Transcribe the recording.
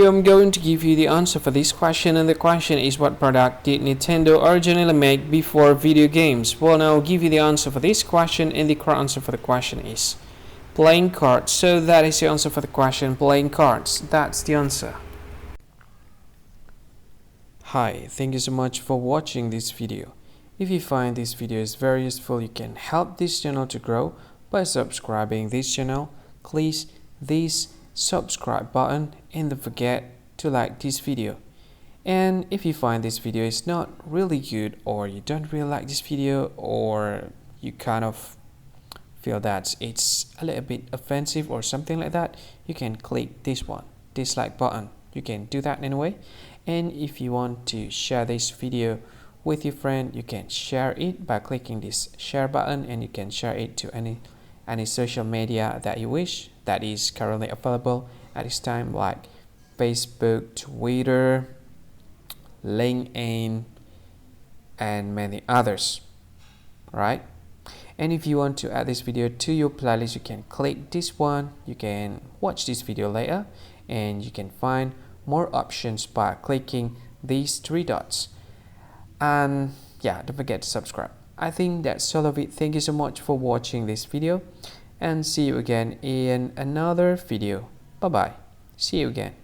I'm going to give you the answer for this question, and the question is, what product did Nintendo originally make before video games? Well, now I'll give you the answer for this question, and the correct answer for the question is playing cards. So that is the answer for the question, playing cards. That's the answer. Hi, thank you so much for watching this video. If you find this video is very useful, you can help this channel to grow by subscribing this channel. Please this subscribe button and don't forget to like this video. And if you find this video is not really good, or you don't really like this video, or you kind of feel that it's a little bit offensive or something like that, you can click this one, dislike button. You can do that anyway. And if you want to share this video with your friend, you can share it by clicking this share button, and you can share it to any social media that you wish that is currently available at this time, like Facebook, Twitter, LinkedIn, and many others, right? And if you want to add this video to your playlist, you can click this one. You can watch this video later, and you can find more options by clicking these three dots. And yeah, don't forget to subscribe. I think that's all of it. Thank you so much for watching this video, and see you again in another video. Bye bye. See you again.